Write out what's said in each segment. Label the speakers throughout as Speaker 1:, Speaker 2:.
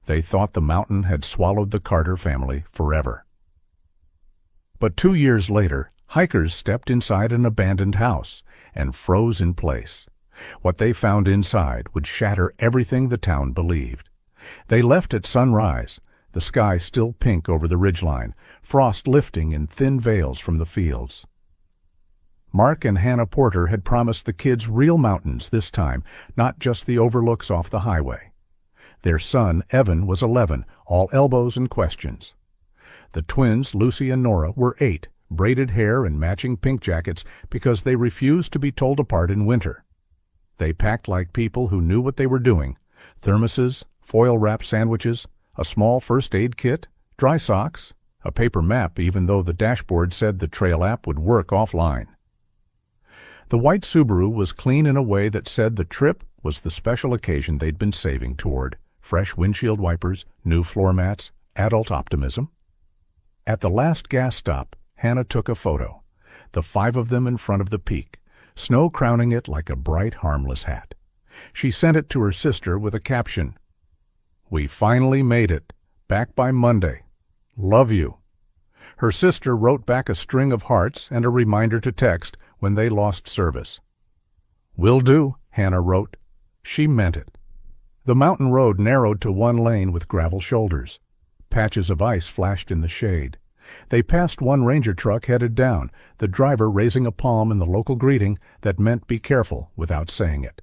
Speaker 1: They thought the mountain had swallowed the Carter family forever. But 2 years later, hikers stepped inside an abandoned house and froze in place. What they found inside would shatter everything the town believed. They left at sunrise, the sky still pink over the ridgeline, frost lifting in thin veils from the fields. Mark and Hannah Porter had promised the kids real mountains this time, not just the overlooks off the highway. Their son, Evan, was 11, all elbows and questions. The twins, Lucy and Nora, were 8, braided hair and matching pink jackets because they refused to be told apart in winter. They packed like people who knew what they were doing: thermoses, foil-wrapped sandwiches, a small first aid kit, dry socks, a paper map even though the dashboard said the trail app would work offline. The white Subaru was clean in a way that said the trip was the special occasion they'd been saving toward: fresh windshield wipers, new floor mats, adult optimism. At the last gas stop, Hannah took a photo, the 5 of them in front of the peak, snow crowning it like a bright, harmless hat. She sent it to her sister with a caption: "We finally made it. Back by Monday. Love you." Her sister wrote back a string of hearts and a reminder to text when they lost service. "Will do," Hannah wrote. She meant it. The mountain road narrowed to 1 lane with gravel shoulders. Patches of ice flashed in the shade. They passed one ranger truck headed down, the driver raising a palm in the local greeting that meant be careful without saying it.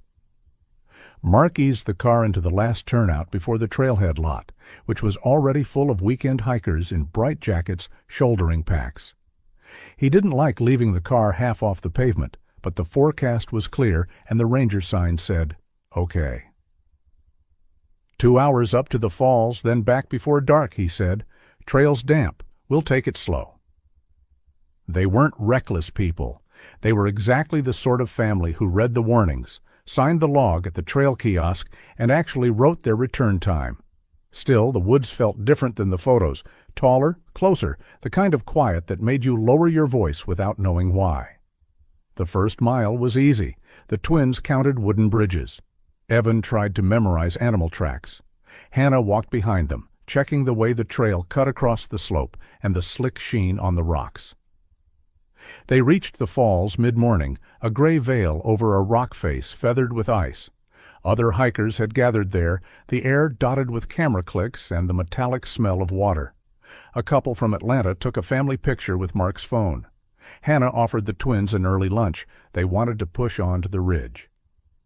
Speaker 1: Mark eased the car into the last turnout before the trailhead lot, which was already full of weekend hikers in bright jackets shouldering packs. He didn't like leaving the car half off the pavement, but the forecast was clear and the ranger sign said, "Okay." 2 hours up to the falls, then back before dark, he said. "Trail's damp. We'll take it slow." They weren't reckless people. They were exactly the sort of family who read the warnings, signed the log at the trail kiosk, and actually wrote their return time. Still, the woods felt different than the photos, taller, closer, the kind of quiet that made you lower your voice without knowing why. The first mile was easy. The twins counted wooden bridges. Evan tried to memorize animal tracks. Hannah walked behind them, checking the way the trail cut across the slope and the slick sheen on the rocks. They reached the falls mid-morning, a gray veil over a rock face feathered with ice. Other hikers had gathered there, the air dotted with camera clicks and the metallic smell of water. A couple from Atlanta took a family picture with Mark's phone. Hannah offered the twins an early lunch. They wanted to push on to the ridge.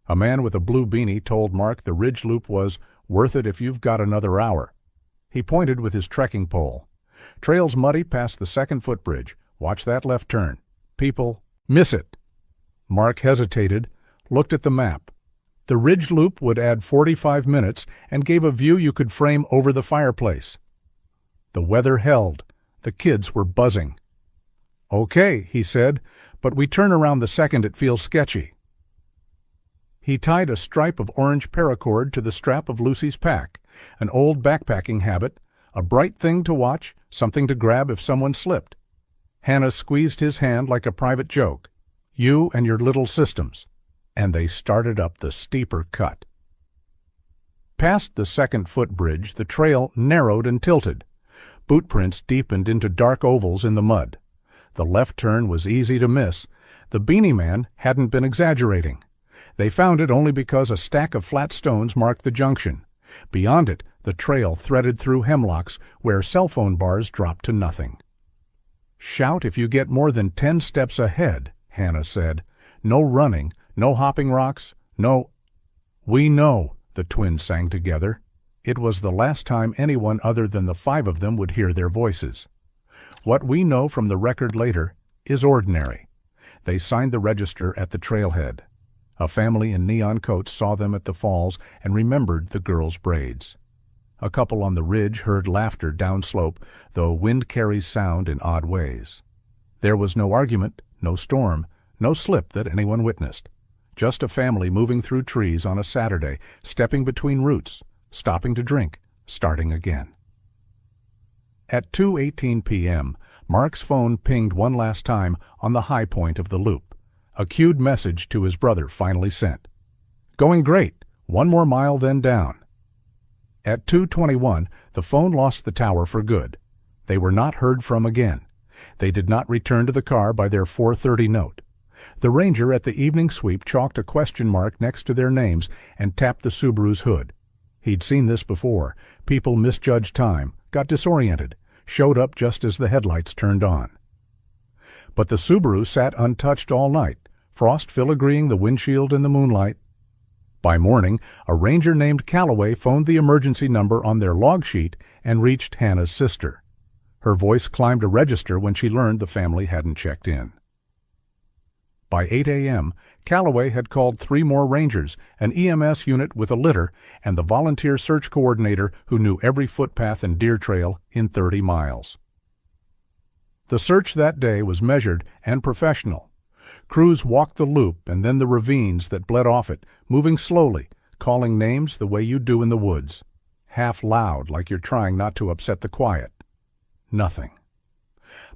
Speaker 1: A man with a blue beanie told Mark the ridge loop was worth it if you've got another hour. He pointed with his trekking pole. "Trail's muddy past the second footbridge. Watch that left turn. People miss it." Mark hesitated, looked at the map. The ridge loop would add 45 minutes and gave a view you could frame over the fireplace. The weather held. The kids were buzzing. "Okay," he said, "but we turn around the second it feels sketchy." He tied a stripe of orange paracord to the strap of Lucy's pack, an old backpacking habit, a bright thing to watch, something to grab if someone slipped. Hannah squeezed his hand like a private joke. "You and your little systems." And they started up the steeper cut. Past the second footbridge, the trail narrowed and tilted. Bootprints deepened into dark ovals in the mud. The left turn was easy to miss. The beanie man hadn't been exaggerating. They found it only because a stack of flat stones marked the junction. Beyond it, the trail threaded through hemlocks where cell phone bars dropped to nothing. "Shout if you get more than 10 steps ahead," Hannah said. "No running, no hopping rocks, no—" "We know," the twins sang together. It was the last time anyone other than the 5 of them would hear their voices. What we know from the record later is ordinary. They signed the register at the trailhead. A family in neon coats saw them at the falls and remembered the girls' braids. A couple on the ridge heard laughter downslope, though wind carries sound in odd ways. There was no argument, no storm, no slip that anyone witnessed. Just a family moving through trees on a Saturday, stepping between roots, stopping to drink, starting again. At 2:18 p.m., Mark's phone pinged one last time on the high point of the loop. A cued message to his brother finally sent. "Going great. 1 more mile, then down." At 2:21, the phone lost the tower for good. They were not heard from again. They did not return to the car by their 4:30 note. The ranger at the evening sweep chalked a question mark next to their names and tapped the Subaru's hood. He'd seen this before. People misjudged time, got disoriented, showed up just as the headlights turned on. But the Subaru sat untouched all night, frost filigreeing the windshield in the moonlight. By morning, a ranger named Calloway phoned the emergency number on their log sheet and reached Hannah's sister. Her voice climbed a register when she learned the family hadn't checked in. By 8 a.m., Calloway had called 3 more rangers, an EMS unit with a litter, and the volunteer search coordinator who knew every footpath and deer trail in 30 miles. The search that day was measured and professional. Crews walked the loop and then the ravines that bled off it, moving slowly, calling names the way you do in the woods, half loud like you're trying not to upset the quiet. Nothing.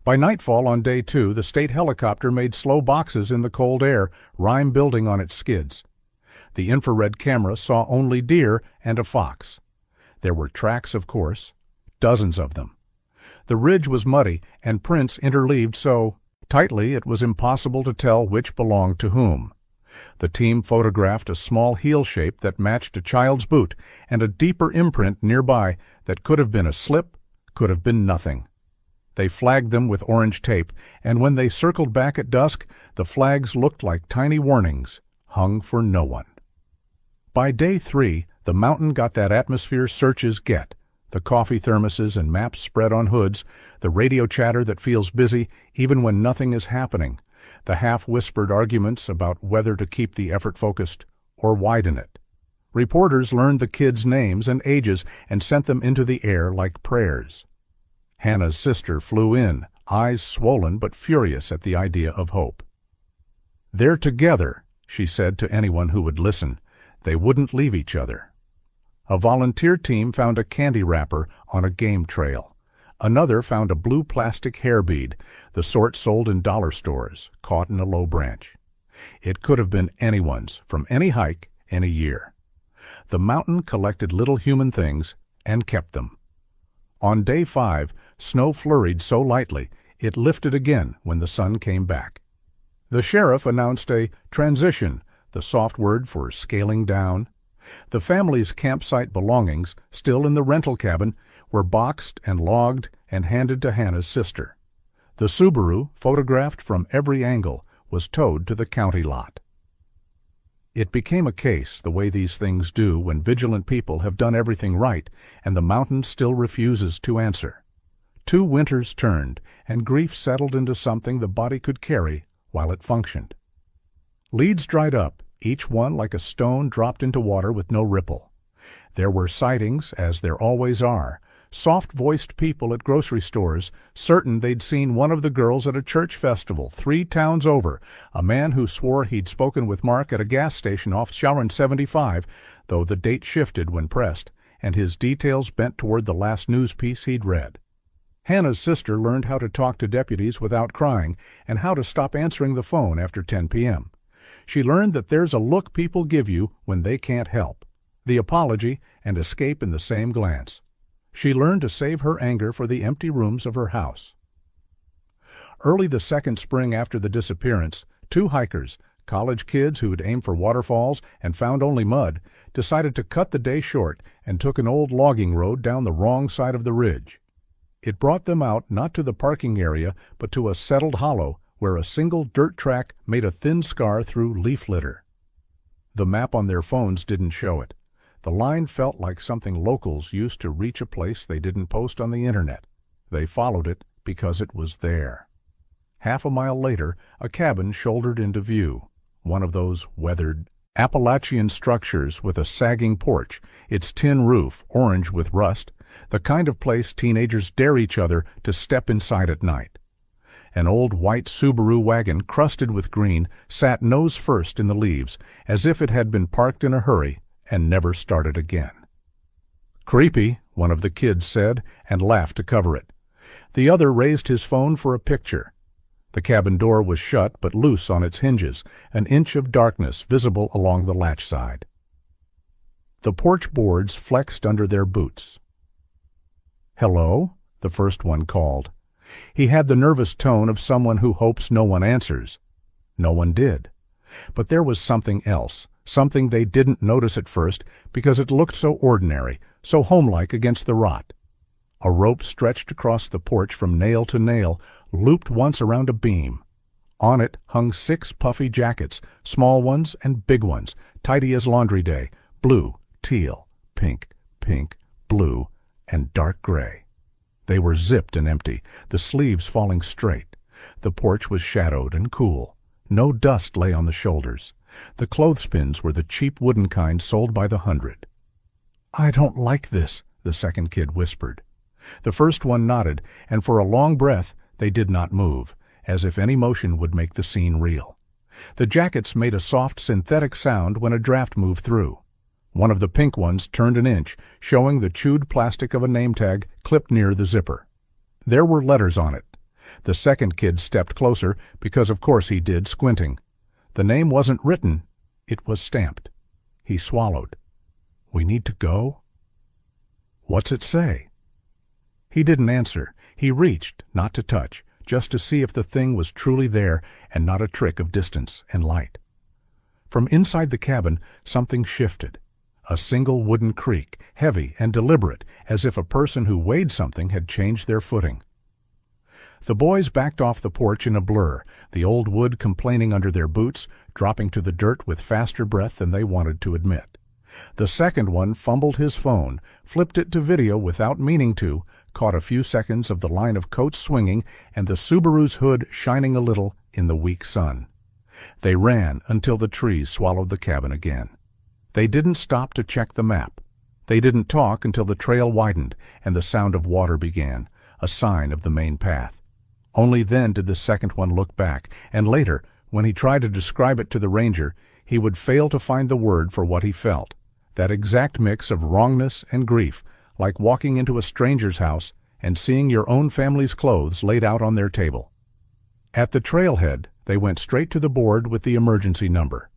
Speaker 1: By nightfall on day 2, the state helicopter made slow boxes in the cold air, rime building on its skids. The infrared camera saw only deer and a fox. There were tracks, of course, dozens of them. The ridge was muddy and prints interleaved so tightly it was impossible to tell which belonged to whom. The team photographed a small heel shape that matched a child's boot and a deeper imprint nearby that could have been a slip, could have been nothing. They flagged them with orange tape, and when they circled back at dusk, the flags looked like tiny warnings, hung for no one. By day 3, the mountain got that atmosphere searches get, the coffee thermoses and maps spread on hoods, the radio chatter that feels busy even when nothing is happening, the half-whispered arguments about whether to keep the effort focused or widen it. Reporters learned the kids' names and ages and sent them into the air like prayers. Hannah's sister flew in, eyes swollen but furious at the idea of hope. "They're together," she said to anyone who would listen. "They wouldn't leave each other." A volunteer team found a candy wrapper on a game trail. Another found a blue plastic hair bead, the sort sold in dollar stores, caught in a low branch. It could have been anyone's, from any hike, any year. The mountain collected little human things and kept them. On day 5, snow flurried so lightly it lifted again when the sun came back. The sheriff announced a transition, the soft word for scaling down. The family's campsite belongings, still in the rental cabin, were boxed and logged and handed to Hannah's sister. The Subaru, photographed from every angle, was towed to the county lot. It became a case, the way these things do when vigilant people have done everything right and the mountain still refuses to answer. 2 winters turned, and grief settled into something the body could carry while it functioned. Leads dried up, each one like a stone dropped into water with no ripple. There were sightings, as there always are, soft-voiced people at grocery stores, certain they'd seen one of the girls at a church festival 3 towns over, a man who swore he'd spoken with Mark at a gas station off Sharon 75, though the date shifted when pressed, and his details bent toward the last news piece he'd read. Hannah's sister learned how to talk to deputies without crying and how to stop answering the phone after 10 p.m. She learned that there's a look people give you when they can't help, the apology and escape in the same glance. She learned to save her anger for the empty rooms of her house. Early the second spring after the disappearance, 2 hikers, college kids who'd aimed for waterfalls and found only mud, decided to cut the day short and took an old logging road down the wrong side of the ridge. It brought them out not to the parking area but to a settled hollow where a single dirt track made a thin scar through leaf litter. The map on their phones didn't show it. The line felt like something locals used to reach a place they didn't post on the internet. They followed it because it was there. Half a mile later, a cabin shouldered into view, one of those weathered Appalachian structures with a sagging porch, its tin roof orange with rust, the kind of place teenagers dare each other to step inside at night. An old white Subaru wagon crusted with green sat nose first in the leaves, as if it had been parked in a hurry and never started again. "Creepy," one of the kids said, and laughed to cover it. The other raised his phone for a picture. The cabin door was shut but loose on its hinges, an inch of darkness visible along the latch side. The porch boards flexed under their boots. "Hello?" the first one called. He had the nervous tone of someone who hopes no one answers. No one did. But there was something else, something they didn't notice at first because it looked so ordinary, so homelike against the rot. A rope stretched across the porch from nail to nail, looped once around a beam. On it hung 6 puffy jackets, small ones and big ones, tidy as laundry day, blue, teal, pink, blue, and dark gray. They were zipped and empty, the sleeves falling straight. The porch was shadowed and cool. No dust lay on the shoulders. The clothespins were the cheap wooden kind sold by the hundred. "I don't like this," the second kid whispered. The first one nodded, and for a long breath they did not move, as if any motion would make the scene real. The jackets made a soft synthetic sound when a draft moved through. One of the pink ones turned an inch, showing the chewed plastic of a name tag clipped near the zipper. There were letters on it. The second kid stepped closer, because of course he did, squinting. The name wasn't written, it was stamped. He swallowed. "We need to go?" "What's it say?" He didn't answer. He reached, not to touch, just to see if the thing was truly there and not a trick of distance and light. From inside the cabin, something shifted. A single wooden creak, heavy and deliberate, as if a person who weighed something had changed their footing. The boys backed off the porch in a blur, the old wood complaining under their boots, dropping to the dirt with faster breath than they wanted to admit. The second one fumbled his phone, flipped it to video without meaning to, caught a few seconds of the line of coats swinging and the Subaru's hood shining a little in the weak sun. They ran until the trees swallowed the cabin again. They didn't stop to check the map. They didn't talk until the trail widened and the sound of water began, a sign of the main path. Only then did the second one look back, and later, when he tried to describe it to the ranger, he would fail to find the word for what he felt, that exact mix of wrongness and grief, like walking into a stranger's house and seeing your own family's clothes laid out on their table. At the trailhead, they went straight to the board with the emergency number.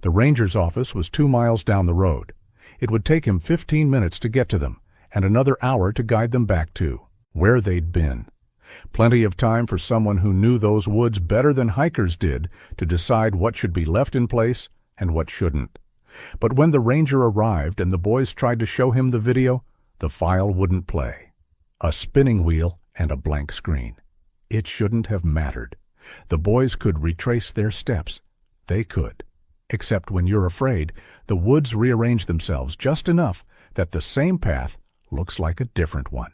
Speaker 1: The ranger's office was 2 miles down the road. It would take him 15 minutes to get to them, and another hour to guide them back to where they'd been. Plenty of time for someone who knew those woods better than hikers did to decide what should be left in place and what shouldn't. But when the ranger arrived and the boys tried to show him the video, the file wouldn't play. A spinning wheel and a blank screen. It shouldn't have mattered. The boys could retrace their steps. They could. Except when you're afraid, the woods rearrange themselves just enough that the same path looks like a different one.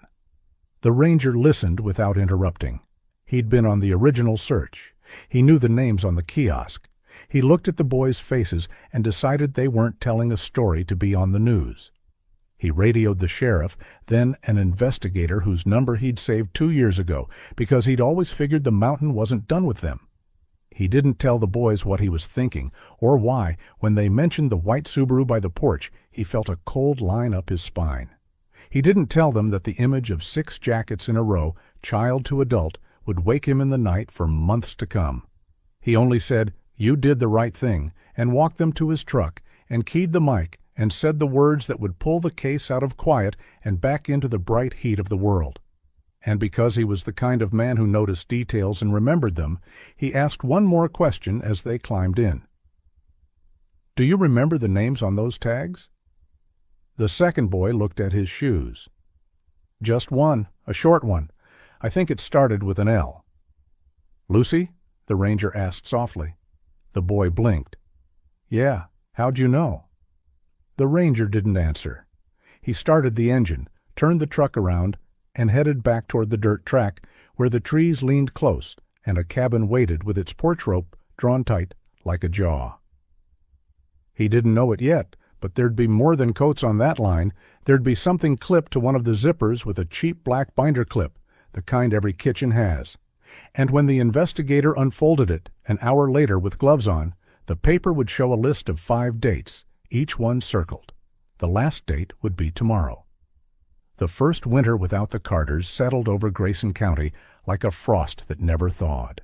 Speaker 1: The ranger listened without interrupting. He'd been on the original search. He knew the names on the kiosk. He looked at the boys' faces and decided they weren't telling a story to be on the news. He radioed the sheriff, then an investigator whose number he'd saved 2 years ago because he'd always figured the mountain wasn't done with them. He didn't tell the boys what he was thinking or why, when they mentioned the white Subaru by the porch, he felt a cold line up his spine. He didn't tell them that the image of 6 jackets in a row, child to adult, would wake him in the night for months to come. He only said, "You did the right thing," and walked them to his truck, and keyed the mic, and said the words that would pull the case out of quiet and back into the bright heat of the world. And because he was the kind of man who noticed details and remembered them, he asked one more question as they climbed in. "Do you remember the names on those tags?" The second boy looked at his shoes. "Just one, a short one. I think it started with an L." "Lucy?" the ranger asked softly. The boy blinked. "Yeah, how'd you know?" The ranger didn't answer. He started the engine, turned the truck around, and headed back toward the dirt track where the trees leaned close and a cabin waited with its porch rope drawn tight like a jaw. He didn't know it yet, but there'd be more than coats on that line. There'd be something clipped to one of the zippers with a cheap black binder clip, the kind every kitchen has. And when the investigator unfolded it, an hour later with gloves on, the paper would show a list of 5 dates, each one circled. The last date would be tomorrow. The first winter without the Carters settled over Grayson County like a frost that never thawed.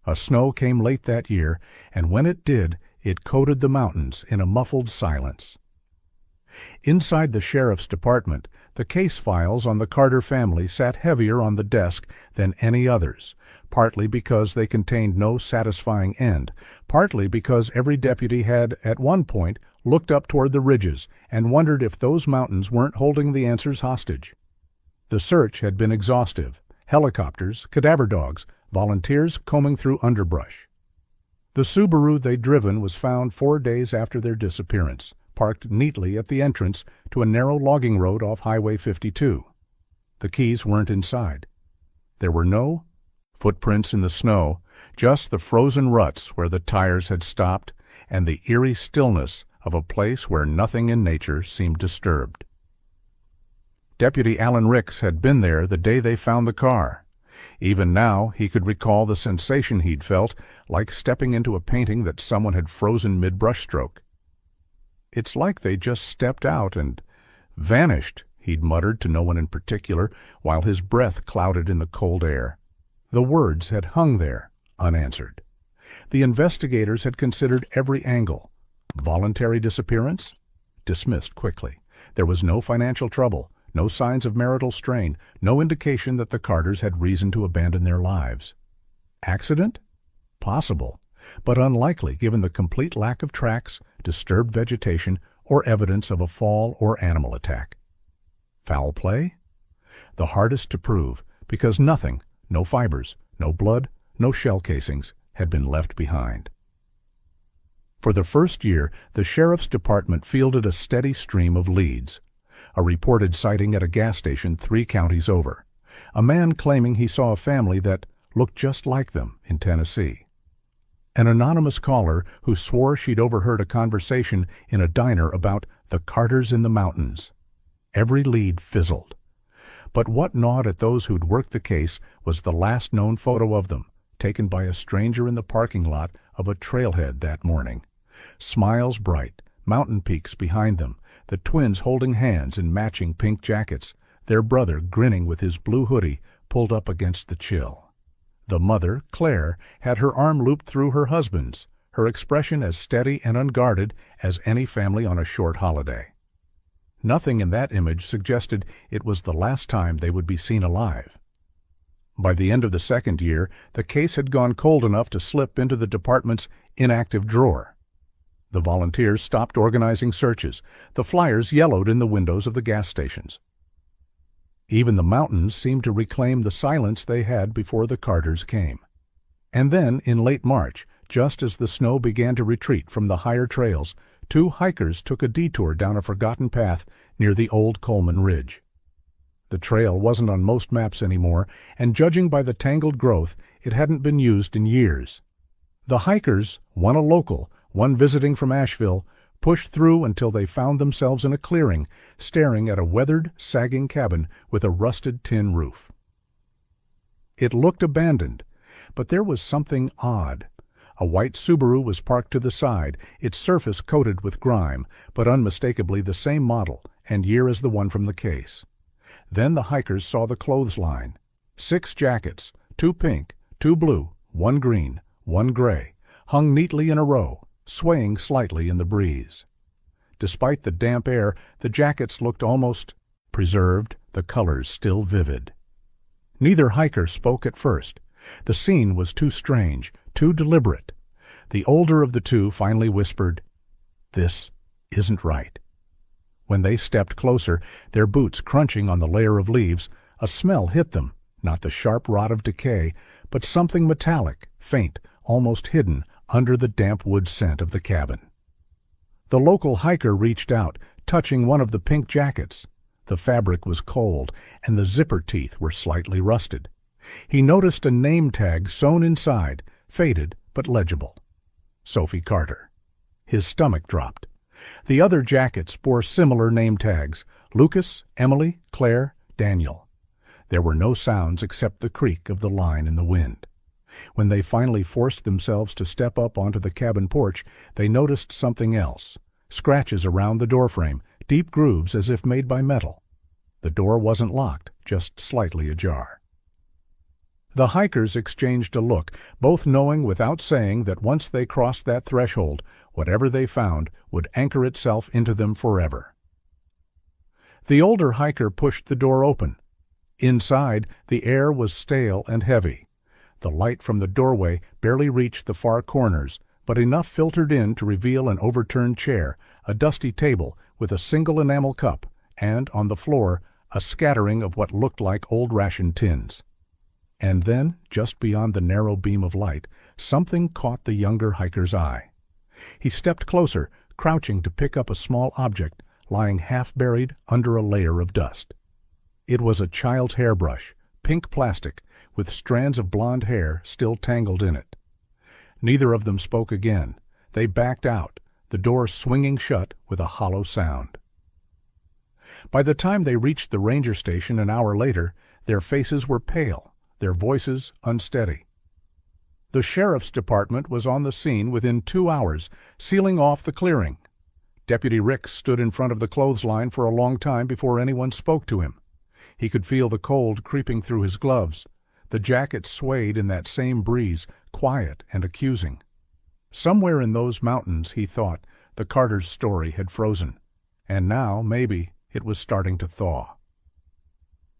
Speaker 1: A snow came late that year, and when it did, it coated the mountains in a muffled silence. Inside the sheriff's department, the case files on the Carter family sat heavier on the desk than any others, partly because they contained no satisfying end, partly because every deputy had, at one point, looked up toward the ridges and wondered if those mountains weren't holding the answers hostage. The search had been exhaustive. Helicopters, cadaver dogs, volunteers combing through underbrush. The Subaru they'd driven was found 4 days after their disappearance, parked neatly at the entrance to a narrow logging road off Highway 52. The keys weren't inside. There were no footprints in the snow, just the frozen ruts where the tires had stopped and the eerie stillness of a place where nothing in nature seemed disturbed. Deputy Alan Ricks had been there the day they found the car. Even now, he could recall the sensation he'd felt, like stepping into a painting that someone had frozen mid-brushstroke. "It's like they just stepped out and vanished," he'd muttered to no one in particular, while his breath clouded in the cold air. The words had hung there, unanswered. The investigators had considered every angle. Voluntary disappearance? Dismissed quickly. There was no financial trouble, no signs of marital strain, no indication that the Carters had reason to abandon their lives. Accident? Possible, but unlikely given the complete lack of tracks, disturbed vegetation, or evidence of a fall or animal attack. Foul play? The hardest to prove, because nothing, no fibers, no blood, no shell casings, had been left behind. For the first year, the sheriff's department fielded a steady stream of leads. A reported sighting at a gas station 3 counties over. A man claiming he saw a family that looked just like them in Tennessee. An anonymous caller who swore she'd overheard a conversation in a diner about the Carters in the mountains. Every lead fizzled. But what gnawed at those who'd worked the case was the last known photo of them, taken by a stranger in the parking lot of a trailhead that morning. Smiles bright, mountain peaks behind them, the twins holding hands in matching pink jackets, their brother grinning with his blue hoodie pulled up against the chill. The mother, Claire, had her arm looped through her husband's, her expression as steady and unguarded as any family on a short holiday. Nothing in that image suggested it was the last time they would be seen alive. By the end of the second year, the case had gone cold enough to slip into the department's inactive drawer. The volunteers stopped organizing searches. The flyers yellowed in the windows of the gas stations. Even the mountains seemed to reclaim the silence they had before the Carters came. And then, in late March, just as the snow began to retreat from the higher trails, 2 hikers took a detour down a forgotten path near the old Coleman Ridge. The trail wasn't on most maps anymore, and judging by the tangled growth, it hadn't been used in years. The hikers, one a local, one visiting from Asheville, pushed through until they found themselves in a clearing, staring at a weathered, sagging cabin with a rusted tin roof. It looked abandoned, but there was something odd. A white Subaru was parked to the side, its surface coated with grime, but unmistakably the same model and year as the one from the case. Then the hikers saw the clothesline. 6 jackets, 2 pink, 2 blue, 1 green, 1 gray, hung neatly in a row, swaying slightly in the breeze. Despite the damp air, the jackets looked almost preserved, the colors still vivid. Neither hiker spoke at first. The scene was too strange, too deliberate. The older of the 2 finally whispered, "This isn't right." When they stepped closer, their boots crunching on the layer of leaves, a smell hit them, not the sharp rot of decay, but something metallic, faint, almost hidden under the damp wood scent of the cabin. The local hiker reached out, touching one of the pink jackets. The fabric was cold, and the zipper teeth were slightly rusted. He noticed a name tag sewn inside, faded but legible. Sophie Carter. His stomach dropped. The other jackets bore similar name tags: Lucas, Emily, Claire, Daniel. There were no sounds except the creak of the line in the wind. When they finally forced themselves to step up onto the cabin porch, they noticed something else. Scratches around the doorframe, deep grooves as if made by metal. The door wasn't locked, just slightly ajar. The hikers exchanged a look, both knowing without saying that once they crossed that threshold, whatever they found would anchor itself into them forever. The older hiker pushed the door open. Inside, the air was stale and heavy. The light from the doorway barely reached the far corners, but enough filtered in to reveal an overturned chair, a dusty table with a single enamel cup, and, on the floor, a scattering of what looked like old ration tins. And then, just beyond the narrow beam of light, something caught the younger hiker's eye. He stepped closer, crouching to pick up a small object lying half-buried under a layer of dust. It was a child's hairbrush, pink plastic, with strands of blonde hair still tangled in it. Neither of them spoke again. They backed out, the door swinging shut with a hollow sound. By the time they reached the ranger station an hour later, their faces were pale, their voices unsteady. The sheriff's department was on the scene within 2 hours, sealing off the clearing. Deputy Ricks stood in front of the clothesline for a long time before anyone spoke to him. He could feel the cold creeping through his gloves. The jacket swayed in that same breeze, quiet and accusing. Somewhere in those mountains, he thought, the Carters' story had frozen. And now, maybe, it was starting to thaw.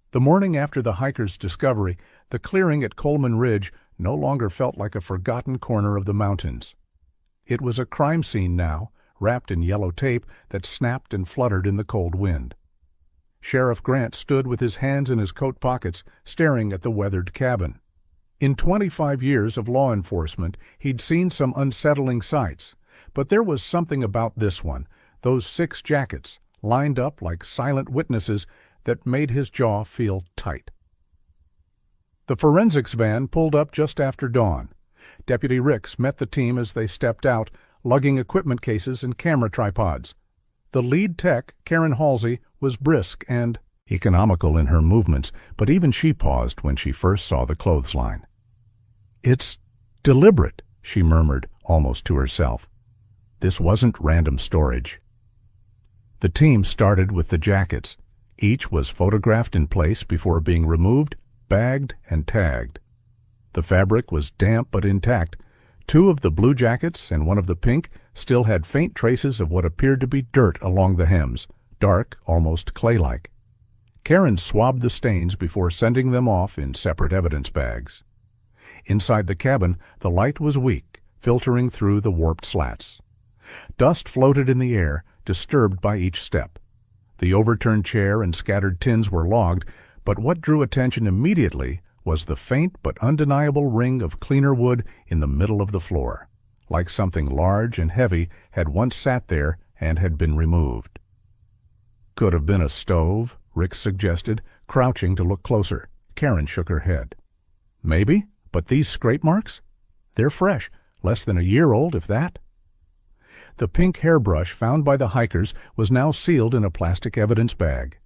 Speaker 1: The morning after the hikers' discovery, the clearing at Coleman Ridge no longer felt like a forgotten corner of the mountains. It was a crime scene now, wrapped in yellow tape that snapped and fluttered in the cold wind. Sheriff Grant stood with his hands in his coat pockets, staring at the weathered cabin. In 25 years of law enforcement, he'd seen some unsettling sights, but there was something about this one, those 6 jackets, lined up like silent witnesses, that made his jaw feel tight. The forensics van pulled up just after dawn. Deputy Ricks met the team as they stepped out, lugging equipment cases and camera tripods. The lead tech, Karen Halsey, was brisk and economical in her movements, but even she paused when she first saw the clothesline. "It's deliberate," she murmured, almost to herself. This wasn't random storage. The team started with the jackets. Each was photographed in place before being removed, bagged, and tagged. The fabric was damp but intact. 2 of the blue jackets and 1 of the pink still had faint traces of what appeared to be dirt along the hems, dark, almost clay-like. Karen swabbed the stains before sending them off in separate evidence bags. Inside the cabin, the light was weak, filtering through the warped slats. Dust floated in the air, disturbed by each step. The overturned chair and scattered tins were logged, but what drew attention immediately was the faint but undeniable ring of cleaner wood in the middle of the floor, like something large and heavy had once sat there and had been removed. "Could have been a stove," Rick suggested, crouching to look closer. Karen shook her head. "Maybe, but these scrape marks? They're fresh, less than a year old, if that." The pink hairbrush found by the hikers was now sealed in a plastic evidence bag.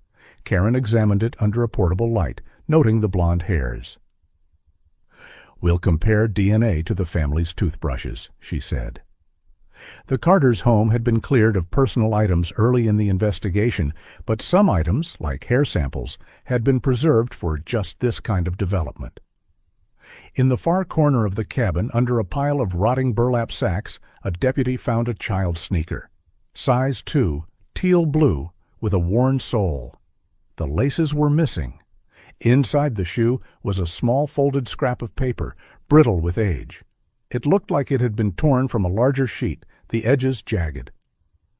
Speaker 1: Karen examined it under a portable light, noting the blonde hairs. "We'll compare DNA to the family's toothbrushes," she said. The Carters' home had been cleared of personal items early in the investigation, but some items, like hair samples, had been preserved for just this kind of development. In the far corner of the cabin, under a pile of rotting burlap sacks, a deputy found a child's sneaker. Size 2, teal blue, with a worn sole. The laces were missing. Inside the shoe was a small folded scrap of paper, brittle with age. It looked like it had been torn from a larger sheet, the edges jagged.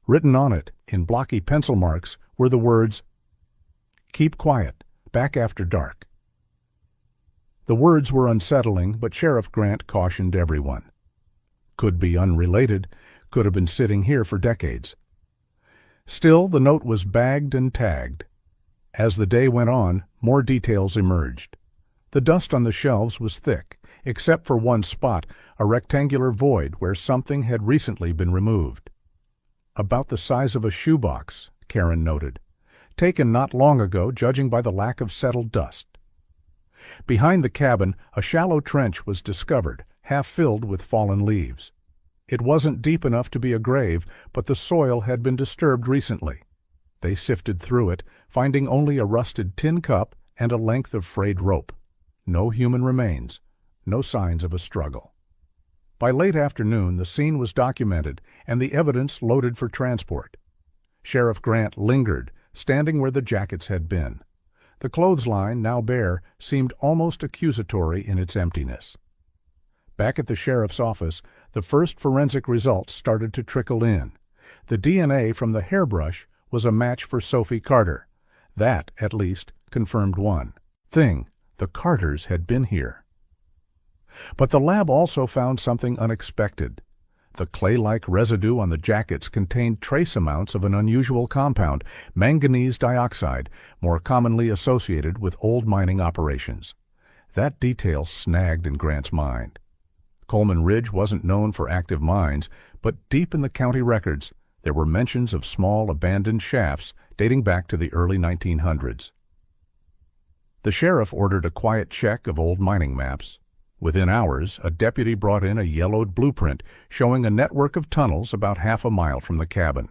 Speaker 1: Written on it, in blocky pencil marks, were the words, "Keep quiet, back after dark." The words were unsettling, but Sheriff Grant cautioned everyone. Could be unrelated, could have been sitting here for decades. Still, the note was bagged and tagged. As the day went on, more details emerged. The dust on the shelves was thick, except for one spot, a rectangular void where something had recently been removed. About the size of a shoebox, Karen noted. Taken not long ago, judging by the lack of settled dust. Behind the cabin, a shallow trench was discovered, half filled with fallen leaves. It wasn't deep enough to be a grave, but the soil had been disturbed recently. They sifted through it, finding only a rusted tin cup and a length of frayed rope. No human remains, no signs of a struggle. By late afternoon, the scene was documented and the evidence loaded for transport. Sheriff Grant lingered, standing where the jackets had been. The clothesline, now bare, seemed almost accusatory in its emptiness. Back at the sheriff's office, the first forensic results started to trickle in. The DNA from the hairbrush was a match for Sophie Carter. That, at least, confirmed one thing: the Carters had been here. But the lab also found something unexpected. The clay-like residue on the jackets contained trace amounts of an unusual compound, manganese dioxide, more commonly associated with old mining operations. That detail snagged in Grant's mind. Coleman Ridge wasn't known for active mines, but deep in the county records, there were mentions of small abandoned shafts dating back to the early 1900s. The sheriff ordered a quiet check of old mining maps. Within hours, a deputy brought in a yellowed blueprint showing a network of tunnels about half a mile from the cabin.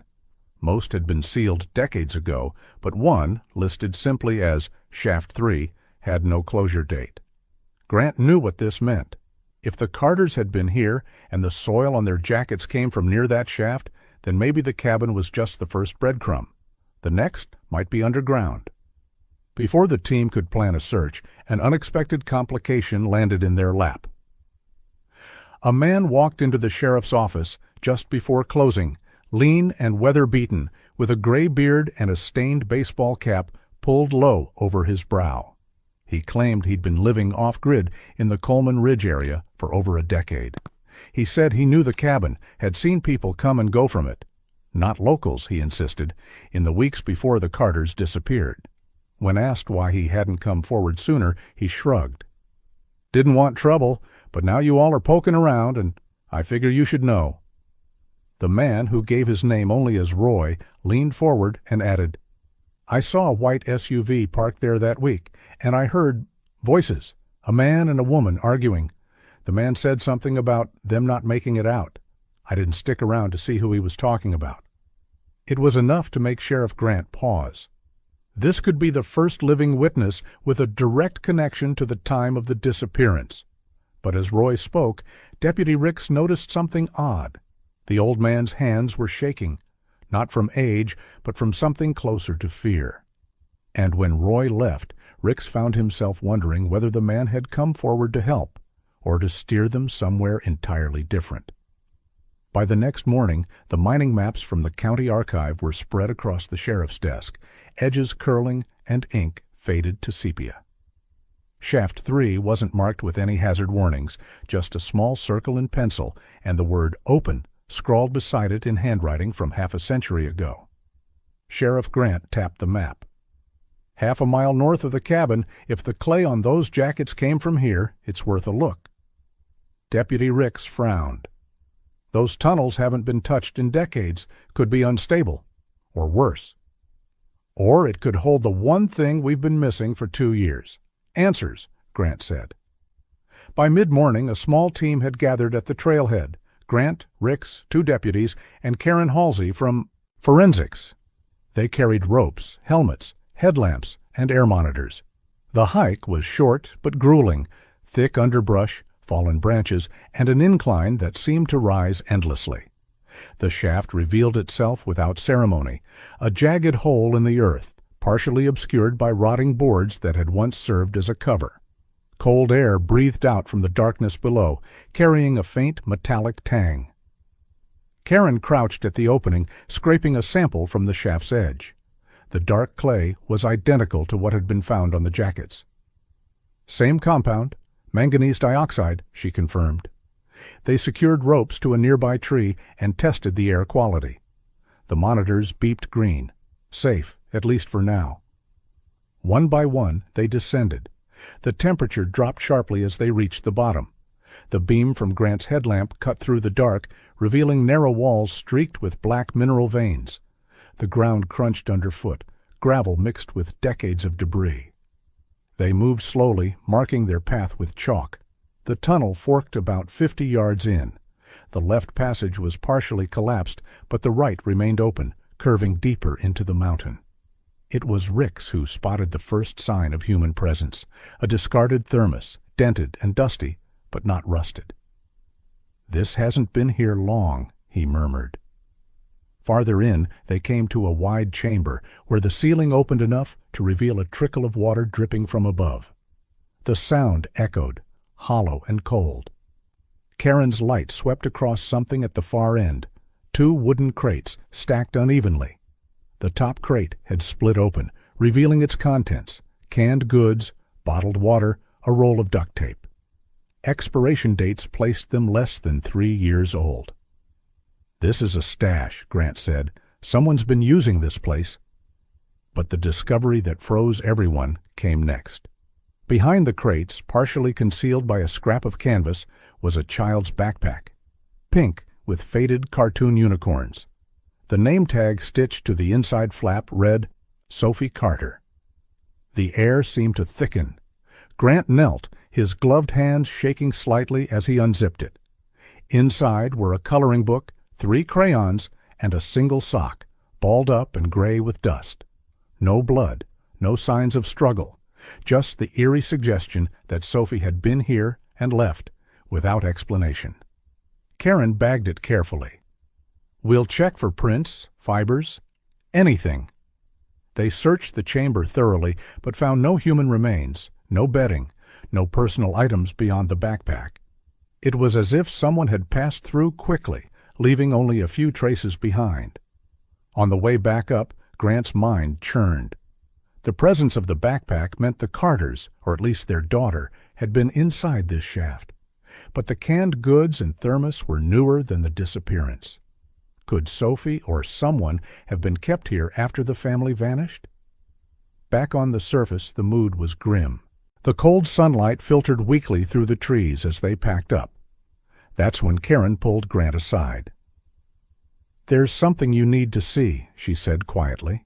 Speaker 1: Most had been sealed decades ago, but one, listed simply as Shaft 3, had no closure date. Grant knew what this meant. If the Carters had been here and the soil on their jackets came from near that shaft, then maybe the cabin was just the first breadcrumb. The next might be underground. Before the team could plan a search, an unexpected complication landed in their lap. A man walked into the sheriff's office just before closing, lean and weather-beaten, with a gray beard and a stained baseball cap pulled low over his brow. He claimed he'd been living off-grid in the Coleman Ridge area for over a decade. He said he knew the cabin, had seen people come and go from it. Not locals, he insisted, in the weeks before the Carters disappeared. When asked why he hadn't come forward sooner, he shrugged. "Didn't want trouble, but now you all are poking around, and I figure you should know." The man, who gave his name only as Roy, leaned forward and added, "I saw a white SUV parked there that week, and I heard voices, a man and a woman arguing. The man said something about them not making it out. I didn't stick around to see who he was talking about." It was enough to make Sheriff Grant pause. This could be the first living witness with a direct connection to the time of the disappearance. But as Roy spoke, Deputy Ricks noticed something odd. The old man's hands were shaking, not from age, but from something closer to fear. And when Roy left, Ricks found himself wondering whether the man had come forward to help, or to steer them somewhere entirely different. By the next morning, the mining maps from the county archive were spread across the sheriff's desk, edges curling and ink faded to sepia. Shaft 3 wasn't marked with any hazard warnings, just a small circle in pencil and the word "open" scrawled beside it in handwriting from half a century ago. Sheriff Grant tapped the map. "Half a mile north of the cabin, if the clay on those jackets came from here, it's worth a look." Deputy Ricks frowned. "Those tunnels haven't been touched in decades, could be unstable, or worse. Or it could hold the one thing we've been missing for 2 years. Answers," Grant said. By mid-morning, a small team had gathered at the trailhead: Grant, Ricks, 2 deputies, and Karen Halsey from forensics. They carried ropes, helmets, headlamps, and air monitors. The hike was short but grueling, thick underbrush, fallen branches, and an incline that seemed to rise endlessly. The shaft revealed itself without ceremony, a jagged hole in the earth, partially obscured by rotting boards that had once served as a cover. Cold air breathed out from the darkness below, carrying a faint metallic tang. Karen crouched at the opening, scraping a sample from the shaft's edge. The dark clay was identical to what had been found on the jackets. "Same compound, manganese dioxide," she confirmed. They secured ropes to a nearby tree and tested the air quality. The monitors beeped green. Safe, at least for now. One by one, they descended. The temperature dropped sharply as they reached the bottom. The beam from Grant's headlamp cut through the dark, revealing narrow walls streaked with black mineral veins. The ground crunched underfoot, gravel mixed with decades of debris. They moved slowly, marking their path with chalk. The tunnel forked about 50 yards in. The left passage was partially collapsed, but the right remained open, curving deeper into the mountain. It was Ricks who spotted the first sign of human presence: a discarded thermos, dented and dusty, but not rusted. "This hasn't been here long," he murmured. Farther in, they came to a wide chamber where the ceiling opened enough to reveal a trickle of water dripping from above. The sound echoed, hollow and cold. Karen's light swept across something at the far end, 2 wooden crates stacked unevenly. The top crate had split open, revealing its contents: canned goods, bottled water, a roll of duct tape. Expiration dates placed them less than 3 years old. "This is a stash," Grant said. "Someone's been using this place." But the discovery that froze everyone came next. Behind the crates, partially concealed by a scrap of canvas, was a child's backpack, pink with faded cartoon unicorns. The name tag stitched to the inside flap read, "Sophie Carter." The air seemed to thicken. Grant knelt, his gloved hands shaking slightly as he unzipped it. Inside were a coloring book, 3 crayons, and a single sock, balled up and gray with dust. No blood, no signs of struggle, just the eerie suggestion that Sophie had been here and left without explanation. Karen bagged it carefully. "We'll check for prints, fibers, anything." They searched the chamber thoroughly, but found no human remains, no bedding, no personal items beyond the backpack. It was as if someone had passed through quickly, leaving only a few traces behind. On the way back up, Grant's mind churned. The presence of the backpack meant the Carters, or at least their daughter, had been inside this shaft. But the canned goods and thermos were newer than the disappearance. Could Sophie or someone have been kept here after the family vanished? Back on the surface, the mood was grim. The cold sunlight filtered weakly through the trees as they packed up. That's when Karen pulled Grant aside. "There's something you need to see," she said quietly.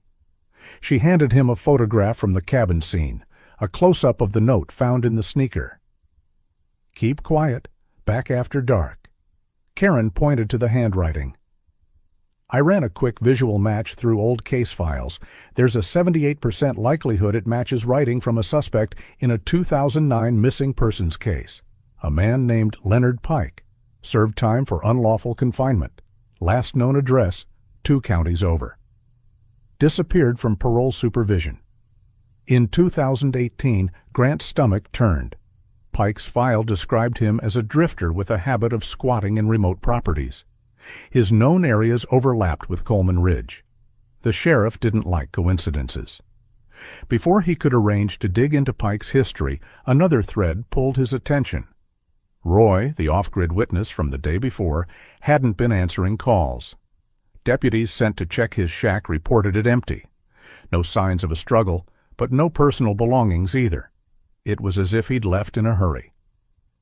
Speaker 1: She handed him a photograph from the cabin scene, a close-up of the note found in the sneaker. "Keep quiet. Back after dark." Karen pointed to the handwriting. "I ran a quick visual match through old case files. There's a 78% likelihood it matches writing from a suspect in a 2009 missing persons case. A man named Leonard Pike. Served time for unlawful confinement. Last known address, 2 counties over. Disappeared from parole supervision." In 2018, Grant's stomach turned. Pike's file described him as a drifter with a habit of squatting in remote properties. His known areas overlapped with Coleman Ridge. The sheriff didn't like coincidences. Before he could arrange to dig into Pike's history, another thread pulled his attention. Roy, the off-grid witness from the day before, hadn't been answering calls. Deputies sent to check his shack reported it empty. No signs of a struggle, but no personal belongings either. It was as if he'd left in a hurry.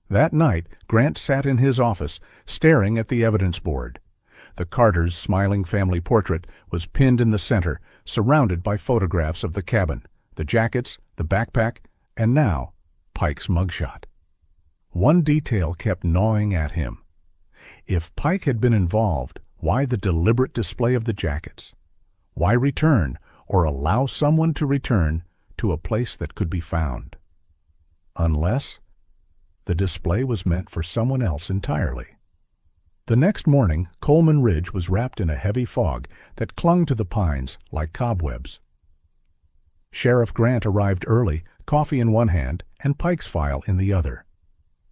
Speaker 1: That night, Grant sat in his office, staring at the evidence board. The Carters' smiling family portrait was pinned in the center, surrounded by photographs of the cabin, the jackets, the backpack, and now, Pike's mugshot. One detail kept gnawing at him. If Pike had been involved, why the deliberate display of the jackets? Why return, or allow someone to return, to a place that could be found? Unless the display was meant for someone else entirely. The next morning, Coleman Ridge was wrapped in a heavy fog that clung to the pines like cobwebs. Sheriff Grant arrived early, coffee in one hand and Pike's file in the other.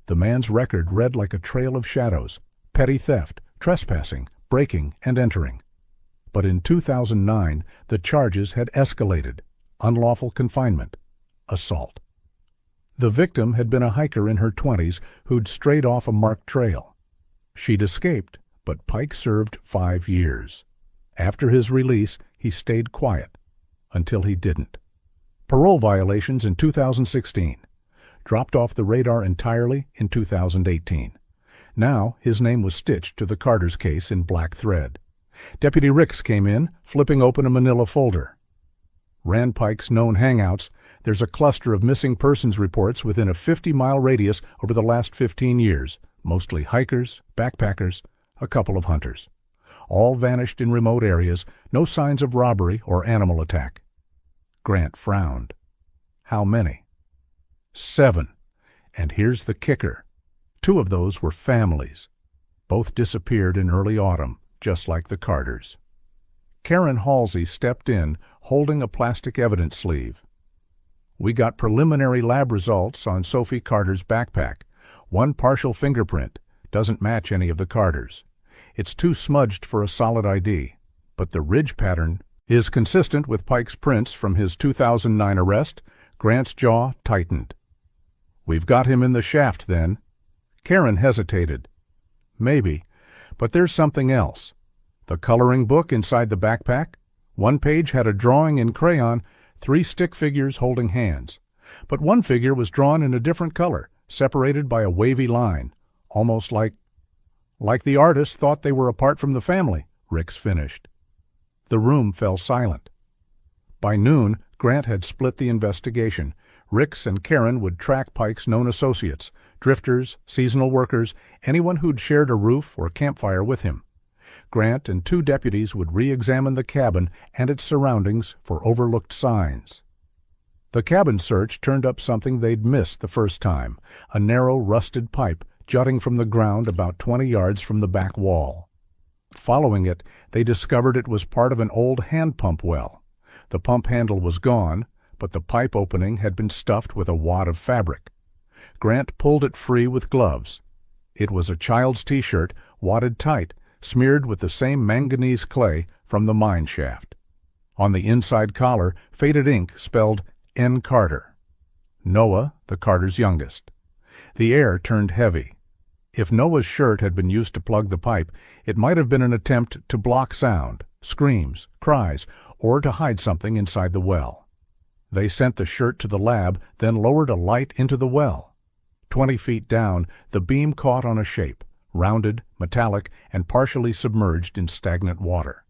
Speaker 1: The man's record read like a trail of shadows: petty theft, trespassing, breaking and entering. But in 2009, the charges had escalated: unlawful confinement, assault. The victim had been a hiker in her 20s who'd strayed off a marked trail. She'd escaped, but Pike served 5 years. After his release, he stayed quiet, until he didn't. Parole violations in 2016. Dropped off the radar entirely in 2018. Now his name was stitched to the Carters case in black thread. Deputy Ricks came in, flipping open a manila folder. Ran Pike's known hangouts. There's a cluster of missing persons reports within a 50-mile radius over the last 15 years, mostly hikers, backpackers, a couple of hunters. All vanished in remote areas, no signs of robbery or animal attack. Grant frowned. How many? 7. And here's the kicker. 2 of those were families. Both disappeared in early autumn, just like the Carters. Karen Halsey stepped in, holding a plastic evidence sleeve. "We got preliminary lab results on Sophie Carter's backpack. One partial fingerprint. Doesn't match any of the Carters. It's too smudged for a solid ID, but the ridge pattern is consistent with Pike's prints from his 2009 arrest." Grant's jaw tightened. "We've got him in the shaft, then." Karen hesitated. "Maybe, but there's something else. The coloring book inside the backpack. One page had a drawing in crayon, 3 stick figures holding hands. But one figure was drawn in a different color, separated by a wavy line, almost like the artist thought they were apart from the family," Ricks finished. The room fell silent. By noon, Grant had split the investigation. Ricks and Karen would track Pike's known associates, drifters, seasonal workers, anyone who'd shared a roof or campfire with him. Grant and 2 deputies would re-examine the cabin and its surroundings for overlooked signs. The cabin search turned up something they'd missed the first time, a narrow, rusted pipe jutting from the ground about 20 yards from the back wall. Following it, they discovered it was part of an old hand pump well. The pump handle was gone, but the pipe opening had been stuffed with a wad of fabric. Grant pulled it free with gloves. It was a child's T-shirt, wadded tight, smeared with the same manganese clay from the mine shaft. On the inside collar, faded ink spelled N. Carter. Noah, the Carters' youngest. The air turned heavy. If Noah's shirt had been used to plug the pipe, it might have been an attempt to block sound, screams, cries, or to hide something inside the well. They sent the shirt to the lab, then lowered a light into the well. 20 feet down, the beam caught on a shape, rounded, metallic, and partially submerged in stagnant water.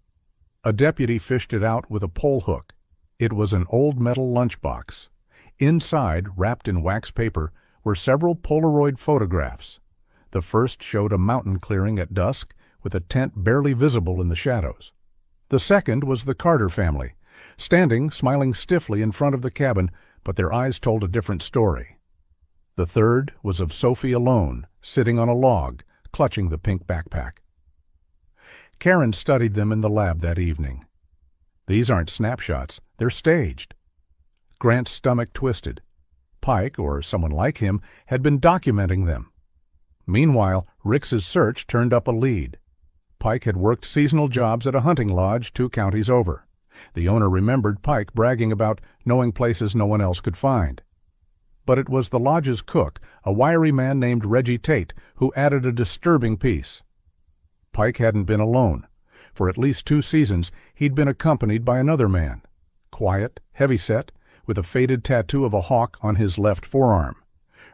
Speaker 1: A deputy fished it out with a pole hook. It was an old metal lunchbox. Inside, wrapped in wax paper, were several Polaroid photographs. The first showed a mountain clearing at dusk, with a tent barely visible in the shadows. The second was the Carter family, standing, smiling stiffly in front of the cabin, but their eyes told a different story. The third was of Sophie alone, sitting on a log, clutching the pink backpack. Karen studied them in the lab that evening. "These aren't snapshots, they're staged." Grant's stomach twisted. Pike, or someone like him, had been documenting them. Meanwhile, Ricks's search turned up a lead. Pike had worked seasonal jobs at a hunting lodge 2 counties over. The owner remembered Pike bragging about knowing places no one else could find. But it was the lodge's cook, a wiry man named Reggie Tate, who added a disturbing piece. Pike hadn't been alone. For at least 2 seasons, he'd been accompanied by another man. Quiet, heavy-set, with a faded tattoo of a hawk on his left forearm.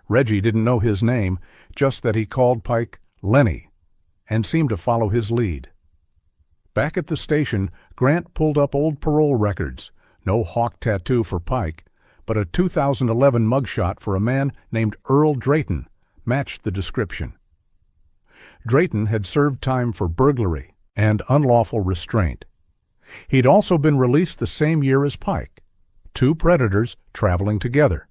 Speaker 1: Reggie didn't know his name, just that he called Pike Lenny, and seemed to follow his lead. Back at the station, Grant pulled up old parole records. No hawk tattoo for Pike, but a 2011 mugshot for a man named Earl Drayton matched the description. Drayton had served time for burglary and unlawful restraint. He'd also been released the same year as Pike. 2 predators traveling together.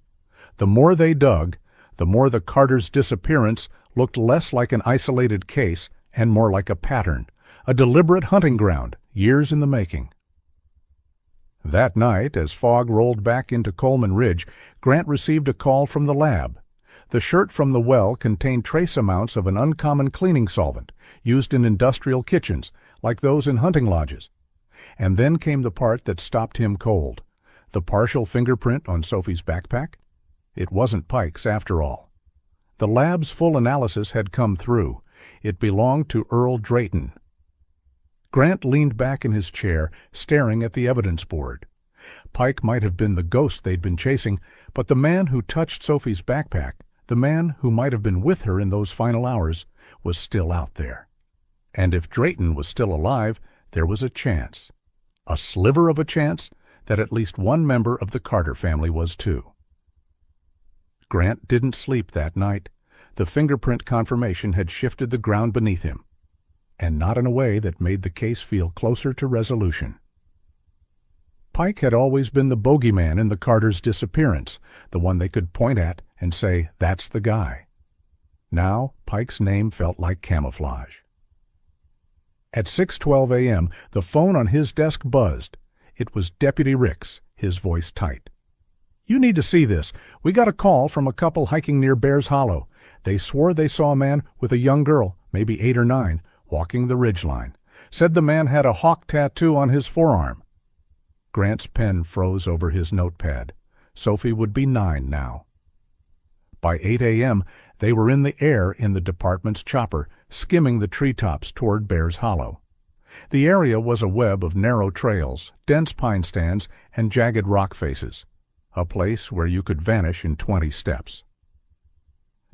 Speaker 1: The more they dug, the more the Carters' disappearance looked less like an isolated case and more like a pattern, a deliberate hunting ground, years in the making. That night, as fog rolled back into Coleman Ridge, Grant received a call from the lab. The shirt from the well contained trace amounts of an uncommon cleaning solvent, used in industrial kitchens, like those in hunting lodges. And then came the part that stopped him cold. The partial fingerprint on Sophie's backpack? It wasn't Pike's, after all. The lab's full analysis had come through. It belonged to Earl Drayton. Grant leaned back in his chair, staring at the evidence board. Pike might have been the ghost they'd been chasing, but the man who touched Sophie's backpack, the man who might have been with her in those final hours, was still out there. And if Drayton was still alive, there was a chance. A sliver of a chance that at least one member of the Carter family was too. Grant didn't sleep that night. The fingerprint confirmation had shifted the ground beneath him, and not in a way that made the case feel closer to resolution. Pike had always been the bogeyman in the Carters' disappearance, the one they could point at and say, "That's the guy." Now Pike's name felt like camouflage. At 6:12 a.m., the phone on his desk buzzed. It was Deputy Ricks, his voice tight. "You need to see this. We got a call from a couple hiking near Bears Hollow. They swore they saw a man with a young girl, maybe 8 or 9, walking the ridgeline. Said the man had a hawk tattoo on his forearm." Grant's pen froze over his notepad. Sophie would be 9 now. By 8 a.m., they were in the air in the department's chopper, skimming the treetops toward Bears Hollow. The area was a web of narrow trails, dense pine stands, and jagged rock faces, a place where you could vanish in 20 steps.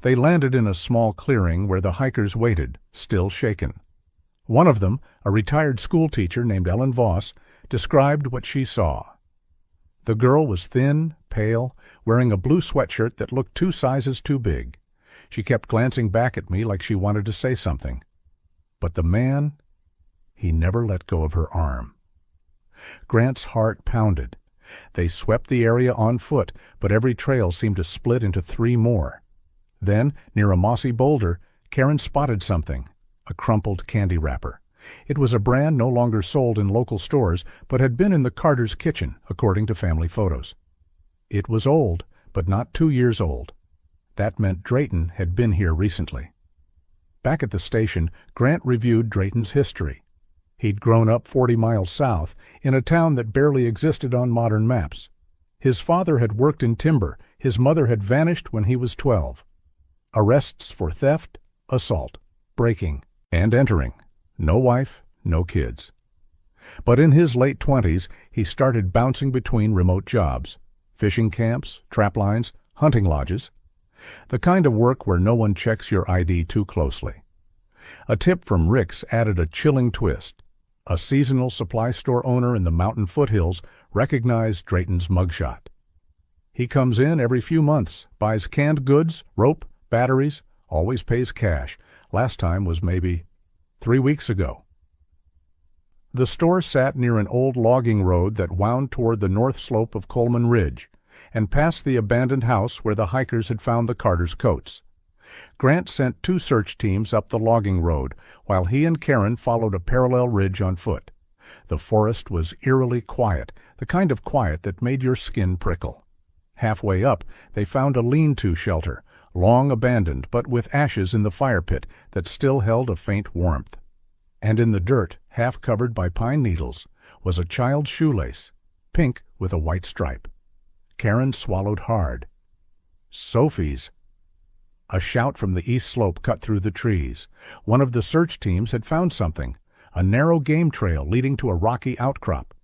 Speaker 1: They landed in a small clearing where the hikers waited, still shaken. One of them, a retired schoolteacher named Ellen Voss, described what she saw. The girl was thin, pale, wearing a blue sweatshirt that looked 2 sizes too big. She kept glancing back at me like she wanted to say something. But the man, he never let go of her arm. Grant's heart pounded. They swept the area on foot, but every trail seemed to split into 3 more. Then, near a mossy boulder, Karen spotted something, a crumpled candy wrapper. It was a brand no longer sold in local stores, but had been in the Carter's kitchen, according to family photos. It was old, but not 2 years old. That meant Drayton had been here recently. Back at the station, Grant reviewed Drayton's history. He'd grown up 40 miles south, in a town that barely existed on modern maps. His father had worked in timber. His mother had vanished when he was 12. Arrests for theft, assault, breaking, and entering. No wife, no kids. But in his late 20s, he started bouncing between remote jobs, fishing camps, trap lines, hunting lodges, the kind of work where no one checks your ID too closely. A tip from Ricks added a chilling twist. A seasonal supply store owner in the mountain foothills recognized Drayton's mugshot. He comes in every few months, buys canned goods, rope, batteries, always pays cash. Last time was maybe 3 weeks ago. The store sat near an old logging road that wound toward the north slope of Coleman Ridge, and past the abandoned house where the hikers had found the Carter's coats. Grant sent 2 search teams up the logging road, while he and Karen followed a parallel ridge on foot. The forest was eerily quiet, the kind of quiet that made your skin prickle. Halfway up, they found a lean-to shelter, long abandoned but with ashes in the fire pit that still held a faint warmth. And in the dirt, half covered by pine needles, was a child's shoelace, pink with a white stripe. Karen swallowed hard. Sophie's. A shout from the east slope cut through the trees. One of the search teams had found something, a narrow game trail leading to a rocky outcrop.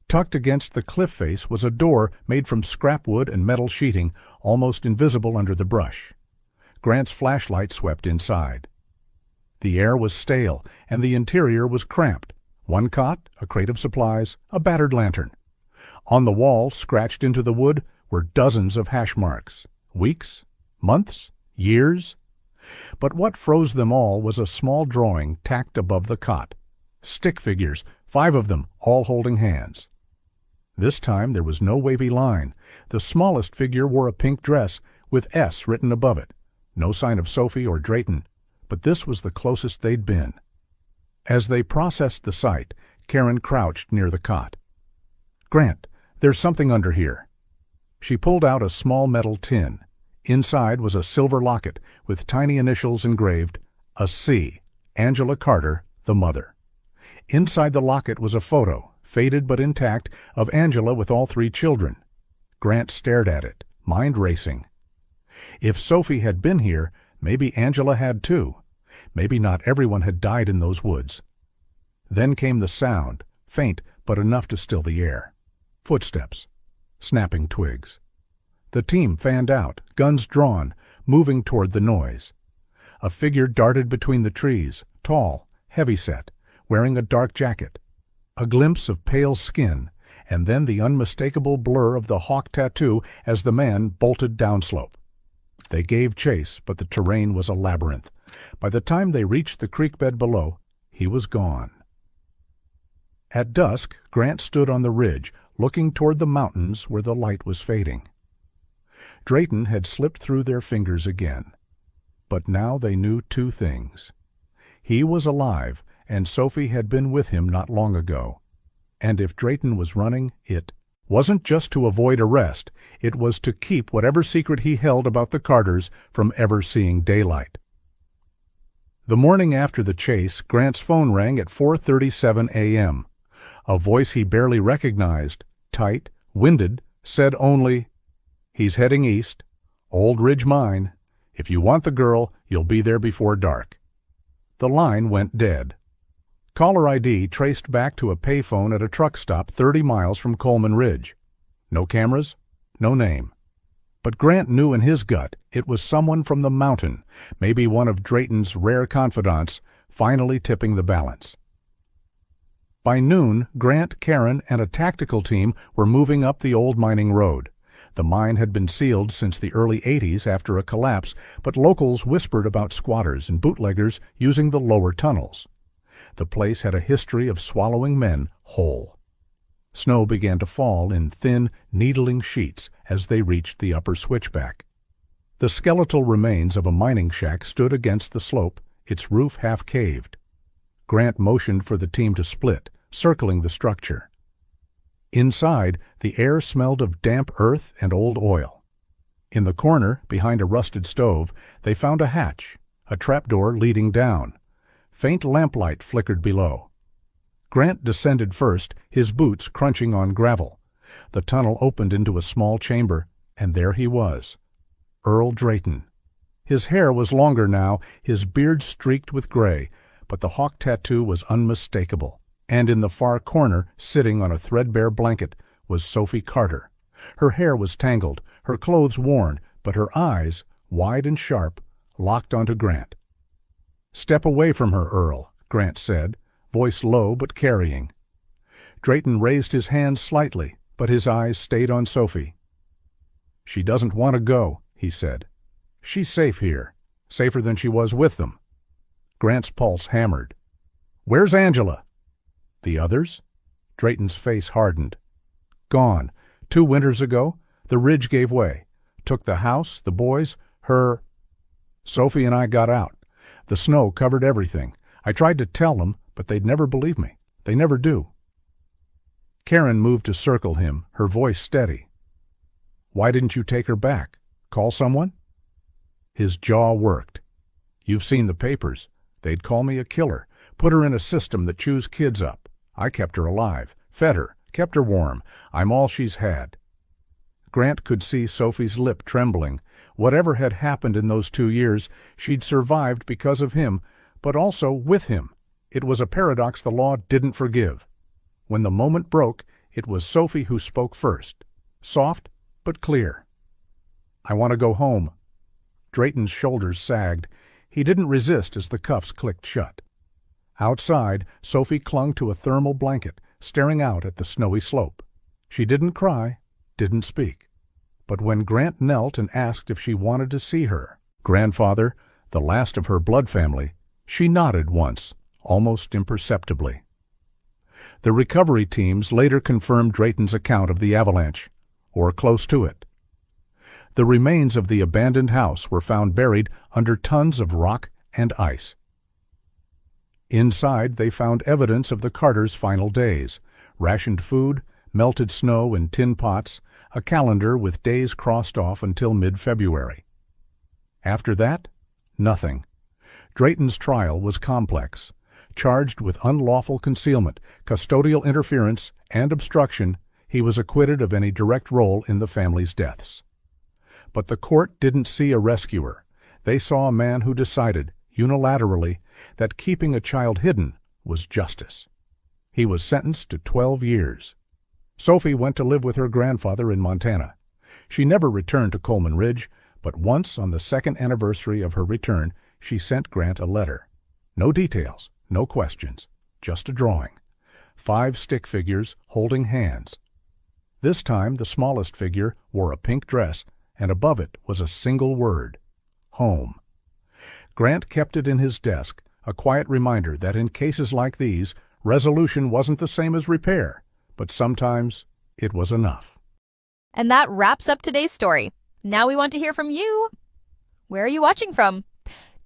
Speaker 1: Tucked against the cliff face was a door made from scrap wood and metal sheeting, almost invisible under the brush. Grant's flashlight swept inside. The air was stale, and the interior was cramped. 1 cot, a crate of supplies, a battered lantern. On the wall, scratched into the wood, were dozens of hash marks. Weeks? Months? Years? But what froze them all was a small drawing tacked above the cot. Stick figures, 5 of them, all holding hands. This time there was no wavy line. The smallest figure wore a pink dress, with S written above it. No sign of Sophie or Drayton, but this was the closest they'd been. As they processed the sight, Karen crouched near the cot. "Grant, there's something under here." She pulled out a small metal tin. Inside was a silver locket with tiny initials engraved, a C, Angela Carter, the mother. Inside the locket was a photo, faded but intact, of Angela with all 3 children. Grant stared at it, mind racing. If Sophie had been here, maybe Angela had too. Maybe not everyone had died in those woods. Then came the sound, faint but enough to still the air. Footsteps, snapping twigs. The team fanned out, guns drawn, moving toward the noise. A figure darted between the trees, tall, heavy-set, wearing a dark jacket. A glimpse of pale skin, and then the unmistakable blur of the hawk tattoo as the man bolted downslope. They gave chase, but the terrain was a labyrinth. By the time they reached the creek bed below, he was gone. At dusk, Grant stood on the ridge, looking toward the mountains where the light was fading. Drayton had slipped through their fingers again. But now they knew 2 things. He was alive, and Sophie had been with him not long ago. And if Drayton was running, it wasn't just to avoid arrest, it was to keep whatever secret he held about the Carters from ever seeing daylight. The morning after the chase, Grant's phone rang at 4:37 a.m. A voice he barely recognized, tight, winded, said only, "He's heading east. Old Ridge Mine. If you want the girl, you'll be there before dark." The line went dead. Caller ID traced back to a payphone at a truck stop 30 miles from Coleman Ridge. No cameras, no name. But Grant knew in his gut it was someone from the mountain, maybe one of Drayton's rare confidants, finally tipping the balance. By noon, Grant, Karen, and a tactical team were moving up the old mining road. The mine had been sealed since the early 80s after a collapse, but locals whispered about squatters and bootleggers using the lower tunnels. The place had a history of swallowing men whole. Snow began to fall in thin, needling sheets as they reached the upper switchback. The skeletal remains of a mining shack stood against the slope, its roof half caved. Grant motioned for the team to split, circling the structure. Inside, the air smelled of damp earth and old oil. In the corner, behind a rusted stove, they found a hatch, a trapdoor leading down. Faint lamplight flickered below. Grant descended first, his boots crunching on gravel. The tunnel opened into a small chamber, and there he was, Earl Drayton. His hair was longer now, his beard streaked with gray, but the hawk tattoo was unmistakable. And in the far corner, sitting on a threadbare blanket, was Sophie Carter. Her hair was tangled, her clothes worn, but her eyes, wide and sharp, locked onto Grant. "Step away from her, Earl," Grant said, voice low but carrying. Drayton raised his hand slightly, but his eyes stayed on Sophie. "She doesn't want to go," he said. "She's safe here, safer than she was with them." Grant's pulse hammered. "Where's Angela?" "The others?" Drayton's face hardened. "Gone. 2 winters ago, the ridge gave way. Took the house, the boys, her. Sophie and I got out. The snow covered everything. I tried to tell them, but they'd never believe me. They never do." Karen moved to circle him, her voice steady. "Why didn't you take her back? Call someone?" His jaw worked. "You've seen the papers. They'd call me a killer, put her in a system that chews kids up. I kept her alive, fed her, kept her warm. I'm all she's had." Grant could see Sophie's lip trembling. Whatever had happened in those 2 years, she'd survived because of him, but also with him. It was a paradox the law didn't forgive. When the moment broke, it was Sophie who spoke first, soft but clear. "I want to go home." Drayton's shoulders sagged. He didn't resist as the cuffs clicked shut. Outside, Sophie clung to a thermal blanket, staring out at the snowy slope. She didn't cry, didn't speak. But when Grant knelt and asked if she wanted to see her grandfather, the last of her blood family, she nodded once, almost imperceptibly. The recovery teams later confirmed Drayton's account of the avalanche, or close to it. The remains of the abandoned house were found buried under tons of rock and ice. Inside, they found evidence of the Carters' final days: rationed food, melted snow in tin pots, a calendar with days crossed off until mid-February. After that, nothing. Drayton's trial was complex. Charged with unlawful concealment, custodial interference, and obstruction, he was acquitted of any direct role in the family's deaths. But the court didn't see a rescuer. They saw a man who decided, unilaterally, that keeping a child hidden was justice. He was sentenced to 12 years. Sophie went to live with her grandfather in Montana. She never returned to Coleman Ridge, but once on the 2nd anniversary of her return, she sent Grant a letter. No details, no questions, just a drawing. 5 stick figures holding hands. This time the smallest figure wore a pink dress, and above it was a single word: home. Grant kept it in his desk, a quiet reminder that in cases like these, resolution wasn't the same as repair, but sometimes it was enough.
Speaker 2: And that wraps up today's story. Now we want to hear from you. Where are you watching from?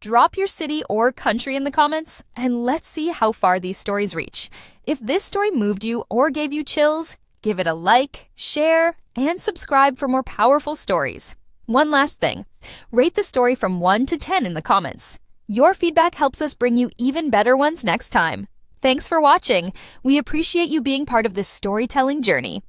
Speaker 2: Drop your city or country in the comments, and let's see how far these stories reach. If this story moved you or gave you chills, give it a like, share, and subscribe for more powerful stories. One last thing, rate the story from 1 to 10 in the comments. Your feedback helps us bring you even better ones next time. Thanks for watching. We appreciate you being part of this storytelling journey.